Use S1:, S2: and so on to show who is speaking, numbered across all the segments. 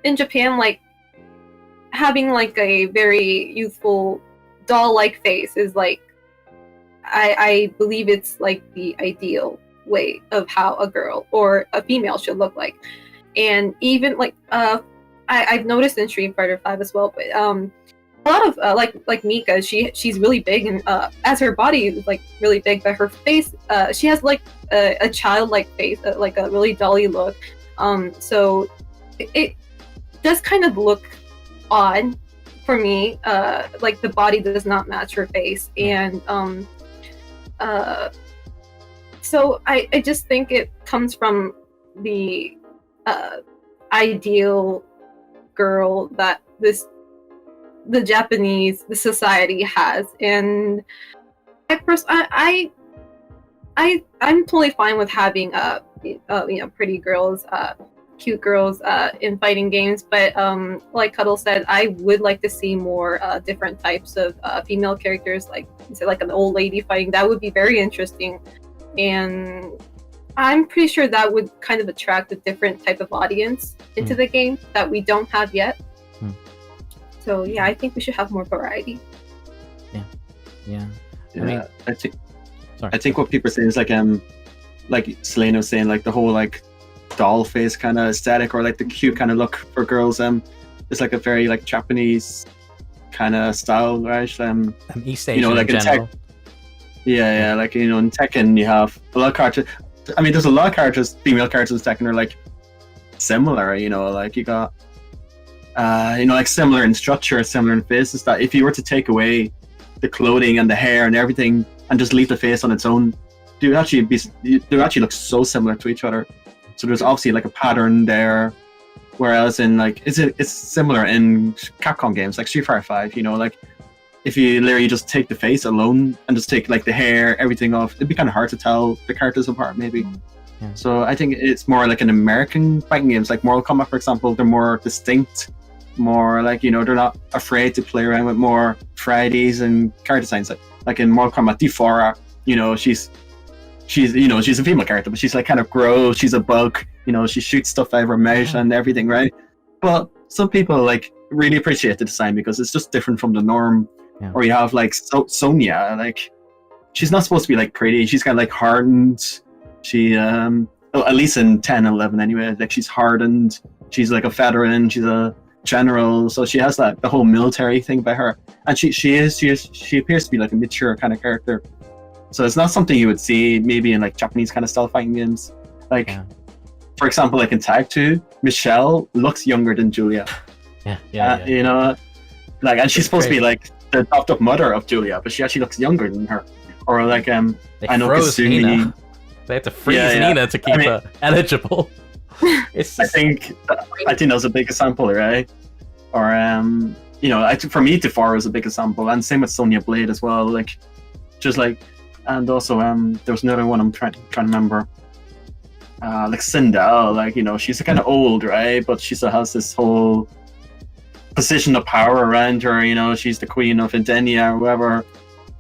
S1: in Japan, like having like a very youthful doll-like face is like I believe it's like the ideal way of how a girl or a female should look like. And even like I've noticed in Street Fighter 5 as well, but a lot of like Mika, she's really big, and as her body is like really big, but her face, she has like a childlike face, like a really dolly look. So it does kind of look odd for me. Like the body does not match her face, and so I just think it comes from the ideal girl that the Japanese society has, and I'm totally fine with having pretty girls, cute girls in fighting games, but like Cuddle said, I would like to see more different types of female characters, like you said, like an old lady fighting. That would be very interesting, and I'm pretty sure that would kind of attract a different type of audience into the game that we don't have yet. So yeah, I think we should have more variety.
S2: Yeah.
S3: I think what people are saying is like Selena was saying, like the whole like doll face kind of aesthetic, or like the cute kind of look for girls. It's like a very like Japanese kind of style, right?
S2: East Asian,
S3: like
S2: in general.
S3: Yeah, like in Tekken you have a lot of characters. I mean, there's a lot of characters, female characters in Tekken are like similar. Like you got like similar in structure, similar in faces. That if you were to take away the clothing and the hair and everything and just leave the face on its own, they would actually look so similar to each other. So there's obviously like a pattern there. Whereas in like it's similar in Capcom games like Street Fighter 5. Like if you literally just take the face alone and just take like the hair, everything off, it'd be kind of hard to tell the characters apart, maybe.
S2: Yeah.
S3: So I think it's more like in American fighting games, like Mortal Kombat, for example. They're more distinct, more like they're not afraid to play around with more varieties and character designs. Like in Mortal Kombat, Defora, she's a female character, but she's like kind of gross. She's a bug. She shoots stuff out of her mouth and everything, right? But some people like really appreciate the design because it's just different from the norm.
S2: Yeah.
S3: Or you have like Sonya, like she's not supposed to be like pretty. She's kind of like hardened. She at least in 10 and 11 anyway, like she's hardened. She's like a veteran. She's a general, so she has like the whole military thing by her, and she appears to be like a mature kind of character. So it's not something you would see maybe in like Japanese kind of style fighting games. Like for example, like in Tag 2, Michelle looks younger than Julia.
S2: Yeah.
S3: Like, and she's supposed to be like the adopted up mother of Julia, but she actually looks younger than her. Or like I know Kasumi.
S2: Nina. They had to freeze Nina to keep her eligible.
S3: I think that was a big example, right? Or for me, Defara was a big example, and same with Sonya Blade as well. Like, just like, and also there was another one I'm trying to remember. Like Sindel, like she's kind of old, right? But she still has this whole position of power around her. She's the queen of Edenia or whatever,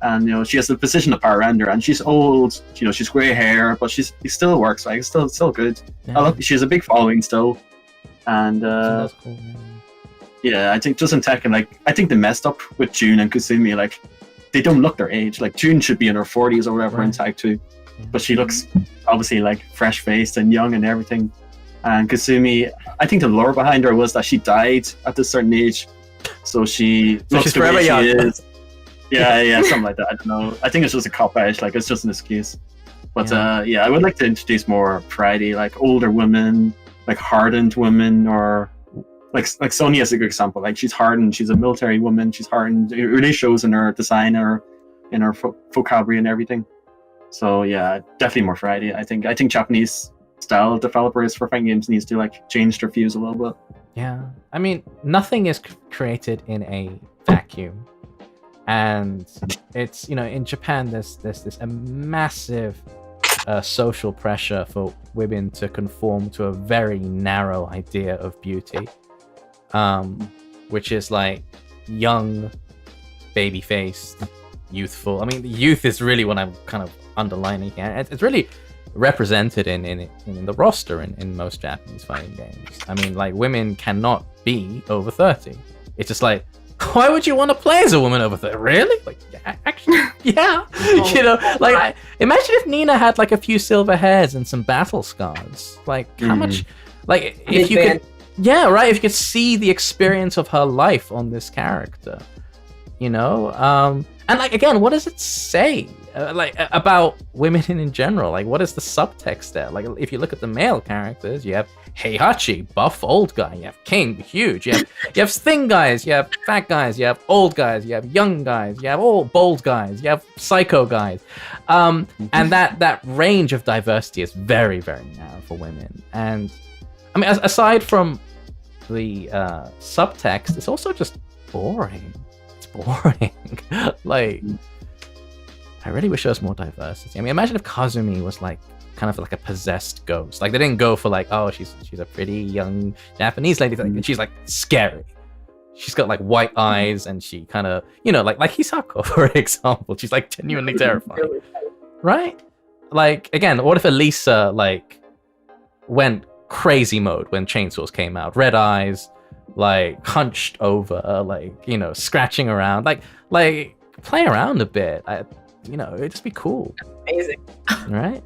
S3: and she has a position of power around her, and she's old. She's grey hair, but it still works. Like, it's still good. Yeah. She has a big following still, and
S2: that's cool.
S3: Yeah, I think just in Tekken, like I think they messed up with June and Kasumi. Like, they don't look their age. Like June should be in her 40s or whatever in Tag 2, but she looks obviously like fresh faced and young and everything. And Kasumi, I think the lore behind her was that she died at a certain age, so she looks
S2: she's
S3: the way
S2: forever
S3: she
S2: young.
S3: is. Yeah, something like that. I don't know. I think it's just a cop out. Like, it's just an excuse. But I would like to introduce more variety, like older women, like hardened women, or like Sonya is a good example. Like, she's hardened. She's a military woman. She's hardened. It really shows in her design, or in her vocabulary and everything. So yeah, definitely more variety. I think Japanese style developers for fighting games needs to like change their views a little bit.
S2: Yeah, I mean, nothing is created in a vacuum, and it's in Japan there's this massive social pressure for women to conform to a very narrow idea of beauty, which is like young, baby-faced, youthful. I mean, the youth is really what I'm kind of underlining here. It's really represented in the roster in most Japanese fighting games. I mean, like, women cannot be over 30. It's just like, why would you want to play as a woman over 30? Really? Like, yeah, actually, yeah. You know, like, imagine if Nina had like a few silver hairs and some battle scars. Like, how much, like, if you could, yeah, right, if you could see the experience of her life on this character, you know? And like, again, what does it say? Like, about women in general? Like, what is the subtext there? Like, if you look at the male characters, you have Heihachi, buff old guy. You have King, huge. You have thin guys. You have fat guys. You have old guys. You have young guys. You have all bold guys. You have psycho guys. And that range of diversity is very, very narrow for women. And I mean, aside from the subtext, it's also just boring. It's boring. Like, I really wish there was more diversity. I mean, imagine if Kazumi was like kind of like a possessed ghost. Like, they didn't go for like, oh, she's a pretty young Japanese lady, and she's like scary. She's got like white eyes, and she kind of, you know, like Hisako, for example. She's like genuinely terrifying, right? Like, again, what if Elisa like went crazy mode when Chainsaws came out? Red eyes, like hunched over, like, you know, scratching around, like play around a bit. You know, it'd just be cool.
S4: Amazing.
S2: Right?